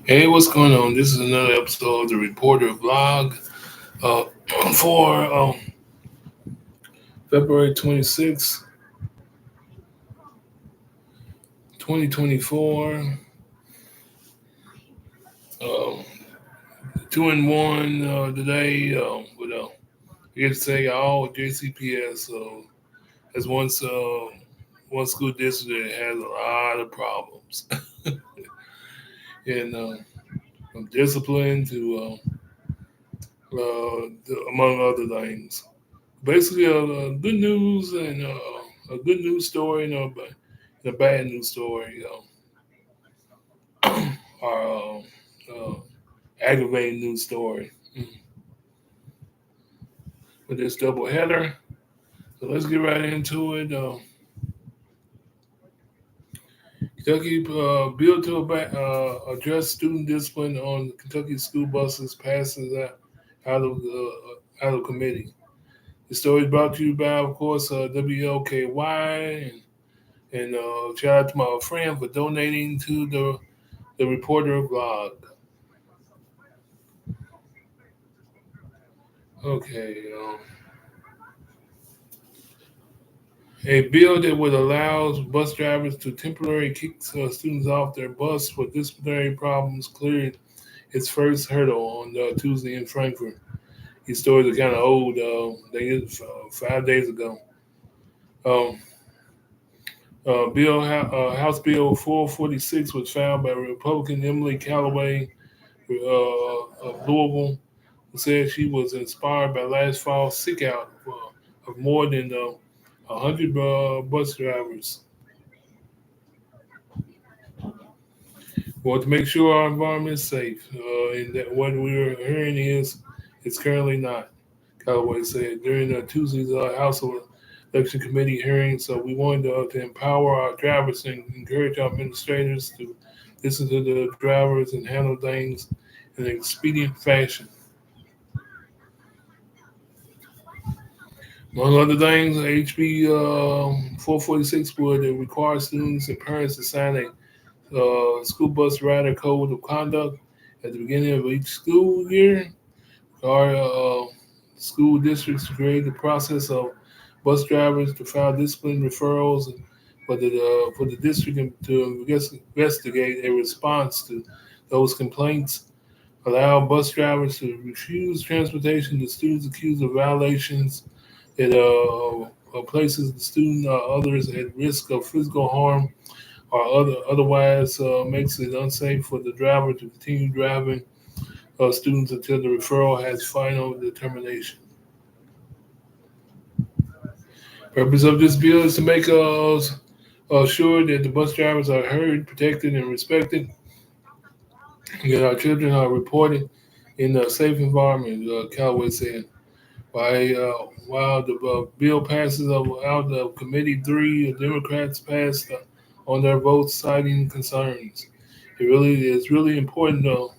Hey, what's going on? This is another episode of the Reporter Vlog uh, for February 26th, 2024. Um, 2 and 1 today with, I guess say all JCPS. As one school district that has a lot of problems. and from discipline to, among other things. Basically, good news and a good news story and a bad news story are aggravating news story with this double header. So let's get right into it. Kentucky bill to address student discipline on Kentucky school buses passes out of committee. The story is brought to you by, of course, WLKY and shout out to my friend for donating to the reporter blog. Okay. A bill that would allow bus drivers to temporarily kick students off their bus for disciplinary problems cleared its first hurdle on Tuesday in Frankfurt. These stories are kind of old. They did 5 days ago. Um, House Bill 446 was filed by Republican Emily Callaway of Louisville, who said she was inspired by last fall's sick out of more than 100 bus drivers. We want to make sure our environment is safe, and that what we're hearing is it's currently not. Callaway said during Tuesday's House Election Committee hearing. So we wanted to empower our drivers and encourage our administrators to listen to the drivers and handle things in an expedient fashion. Among other things, HB 446 would require students and parents to sign a school bus rider code of conduct at the beginning of each school year. Our school districts to create the process of bus drivers to file discipline referrals for the district to investigate a response to those complaints. Allow bus drivers to refuse transportation to students accused of violations that places the student or others at risk of physical harm or otherwise makes it unsafe for the driver to continue driving students until the referral has final determination. Purpose of this bill is to make sure that the bus drivers are heard, protected, and respected, and that our children are reported in a safe environment. Callaway said. While the bill passes out of committee, three Democrats passed on their votes, citing concerns. It's really important though.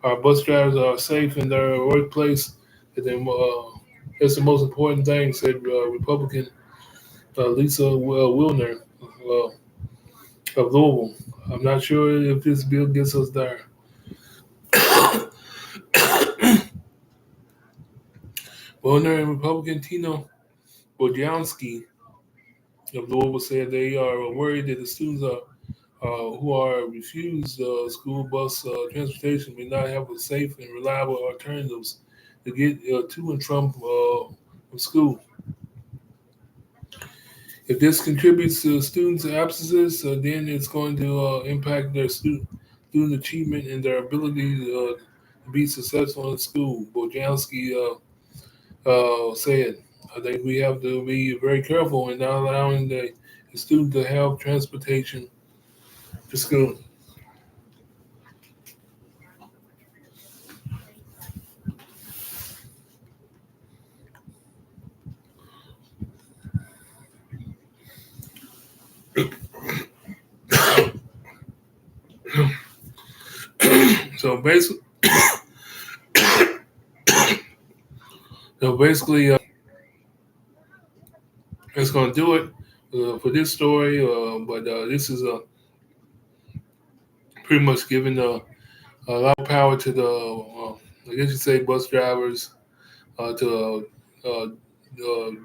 Our bus drivers are safe in their workplace. That's the most important thing," said Republican Lisa Wilner of Louisville. I'm not sure if this bill gets us there. Wilner and Republican Tina Bojanski of Louisville said they are worried that the students who are refused school bus transportation may not have a safe and reliable alternatives to get to and from school. If this contributes to students' absences, then it's going to impact their student achievement and their ability to be successful in school. Bojanski said, I think we have to be very careful in not allowing the student to have transportation to school. So basically, so basically, that's going to do it for this story. But this is pretty much giving allow power to the, I guess you say, bus drivers to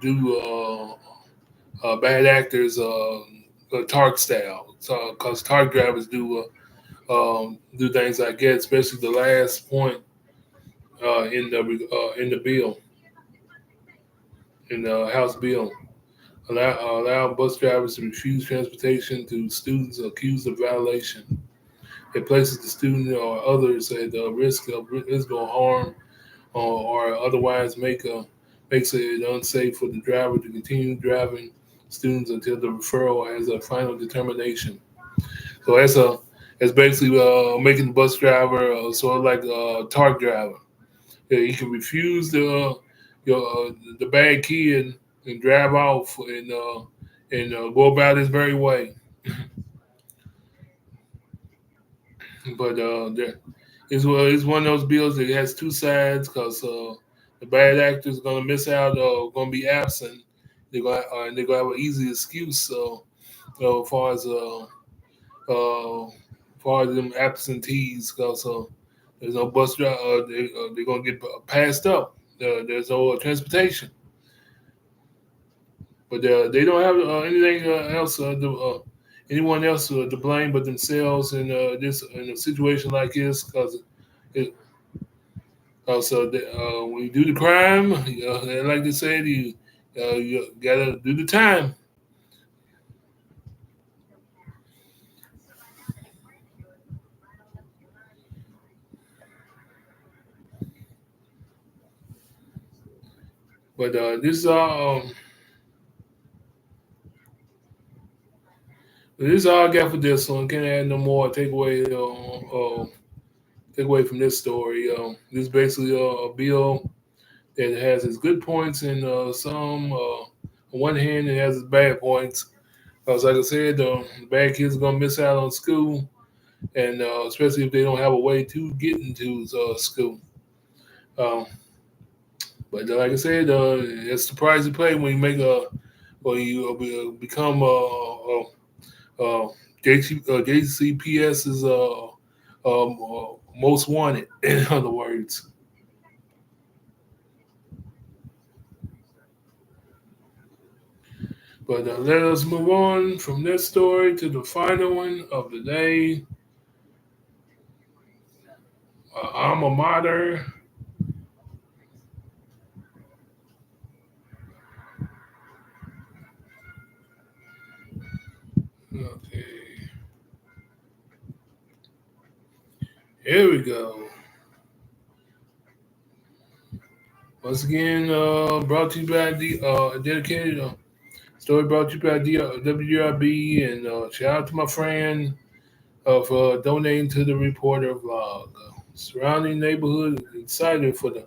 do bad actors targ style. So, because targ drivers do things like that, especially the last point in the bill, in the House bill. Allow bus drivers to refuse transportation to students accused of violation. It places the student or others at risk of harm, or otherwise makes it unsafe for the driver to continue driving students until the referral has a final determination. So that's basically making the bus driver sort of like a target driver. Yeah, he can refuse the bad kid and drive off and go about his very way. But it's one of those bills that has two sides because the bad actor is going to miss out or going to be absent. They're going to have an easy excuse. As far as them absentees, because there's no bus driver. They're going to get passed up. There's no transportation, but they don't have anything else. Anyone else to blame but themselves in a situation like this, because when you do the crime, like they said, you gotta do the time. But this is all I got for this one. Can't add no more. Take away from this story. This is basically a bill that has its good points and some. On one hand, it has its bad points. Because, like I said, the bad kids are gonna miss out on school, and especially if they don't have a way to get into school. Um, but like I said, it's the price you pay when you make a when you become uh, JCPS's most wanted. In other words, but let us move on from this story to the final one of the day. Alma mater. Okay, here we go. Once again, brought to you by the dedicated story brought to you by the WRB, and shout out to my friend for donating to the reporter vlog. Surrounding neighborhood excited for the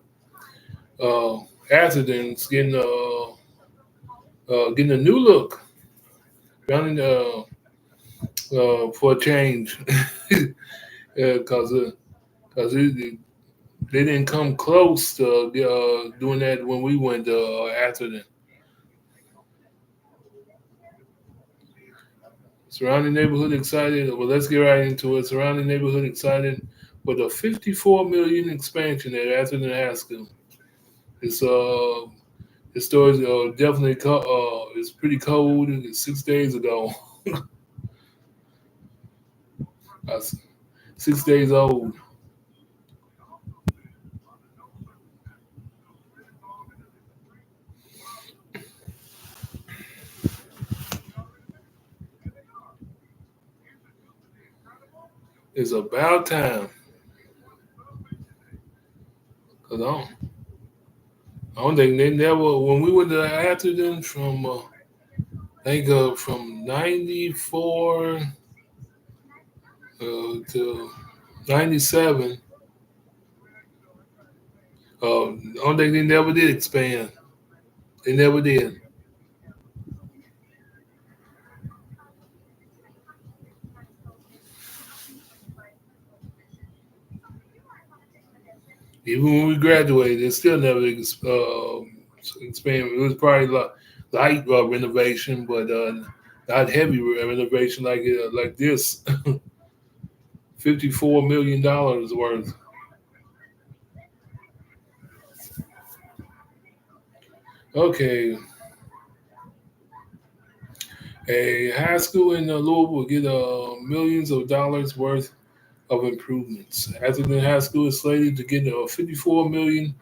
accidents getting a new look. Surrounding for a change, because they didn't come close to doing that when we went after them. Surrounding neighborhood excited. Well, let's get right into it. Surrounding neighborhood excited with a 54 million expansion at Atherton High School. It's this story definitely it's pretty cold. It's 6 days ago. Uh, 6 days old. It's about time. Cause I don't think they never when we went to Atherton from think from '94 to '97. I don't think they never did expand. They never did. Even when we graduated, it still never expanded. It was probably light renovation, but not heavy renovation like this. $54 million worth. Okay, a high school in Louisville will get millions of dollars worth of improvements. Atherton High School is slated to get 54 million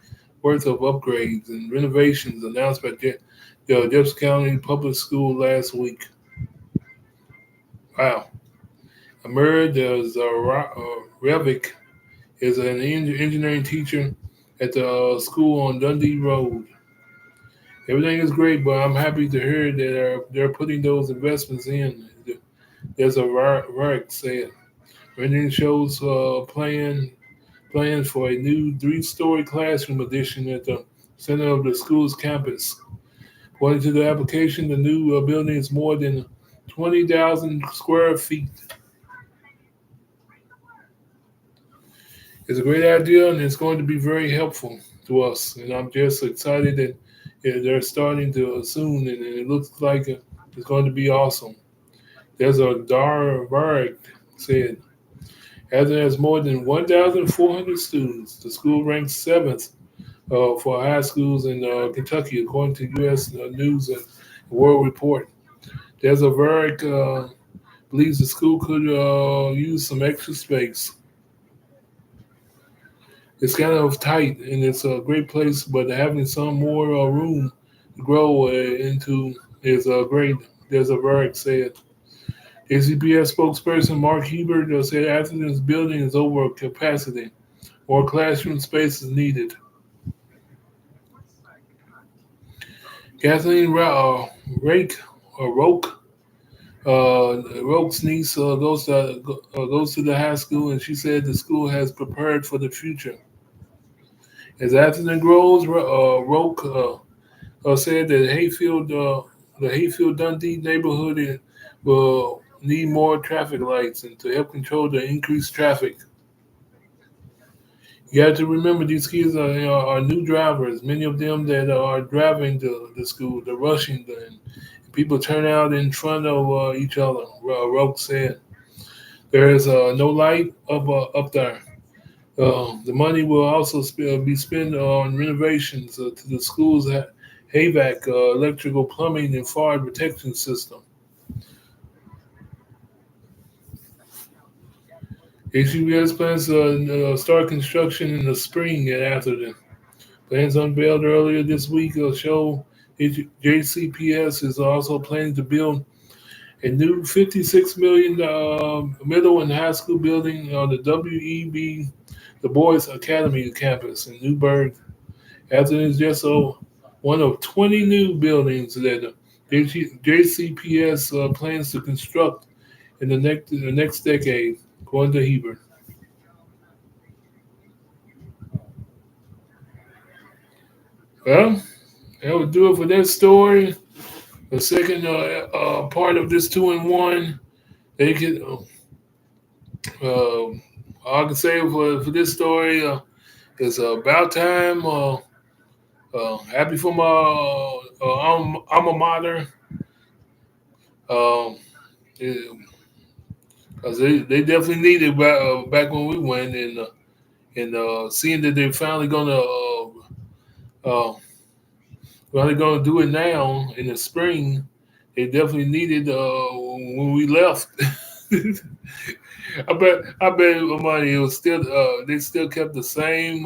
worth of upgrades and renovations announced by the Jefferson County Public School last week. Wow. Amir Revic is an engineering teacher at the school on Dundee Road. Everything is great, but I'm happy to hear that they're putting those investments in. There's a Varric said. Rendering shows plans for a new three-story classroom addition at the center of the school's campus. According to the application, the new building is more than 20,000 square feet. It's a great idea and it's going to be very helpful to us. And I'm just excited that they're starting to soon and it looks like it's going to be awesome. There's a Dar Varg said, as it has more than 1,400 students, the school ranks seventh for high schools in Kentucky, according to U.S. News and World Report. There's a Varg believes the school could use some extra space. It's kind of tight and it's a great place, but having some more room to grow into is great. There's a Varg said. ACPS spokesperson Mark Hebert said Athens building is over capacity. More classroom space is needed. Kathleen Rake or Roke, Roke's niece goes to the high school, and she said the school has prepared for the future. As Athens grows, Roke said that the Hayfield Dundee neighborhood will need more traffic lights and to help control the increased traffic. You have to remember these kids are new drivers. Many of them that are driving to the school, they're rushing, and people turn out in front of each other. Roke said, "There is no light up there. The money will also be spent on renovations to the school's HVAC, electrical, plumbing, and fire protection system." HCBS plans to start construction in the spring at Atherton. Plans unveiled earlier this week show JCPS is also planning to build a new $56 million middle and high school building on the WEB, the Boys Academy campus in Newburgh. Atherton is just one of 20 new buildings that JCPS plans to construct in the next decade, according to Hebert. Well, that would do it for that story. The second part of this two in one, they could. All I can say for this story is about time. Happy for my alma mater. Um, Cause they definitely needed back when we went and seeing that they're uh, finally gonna do it now in the spring. They definitely needed when we left. I bet money it was still they still kept the same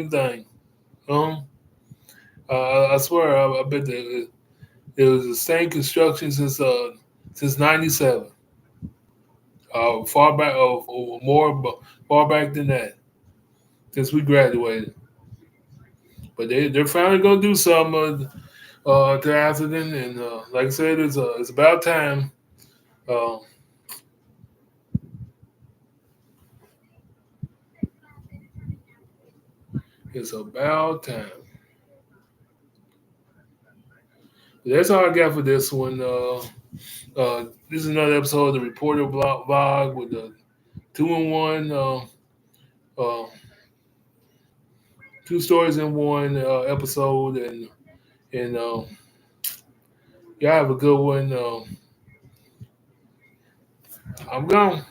thing. Um, I swear I bet that it was the same construction since '97. Far back or more far back than that since we graduated. But they're finally gonna do something to Atherton, and like I said, it's about time. Uh, it's about time. That's all I got for this one. This is another episode of the Reporter Vlog with the two in one, uh, two stories in one episode, and y'all have a good one. I'm gone.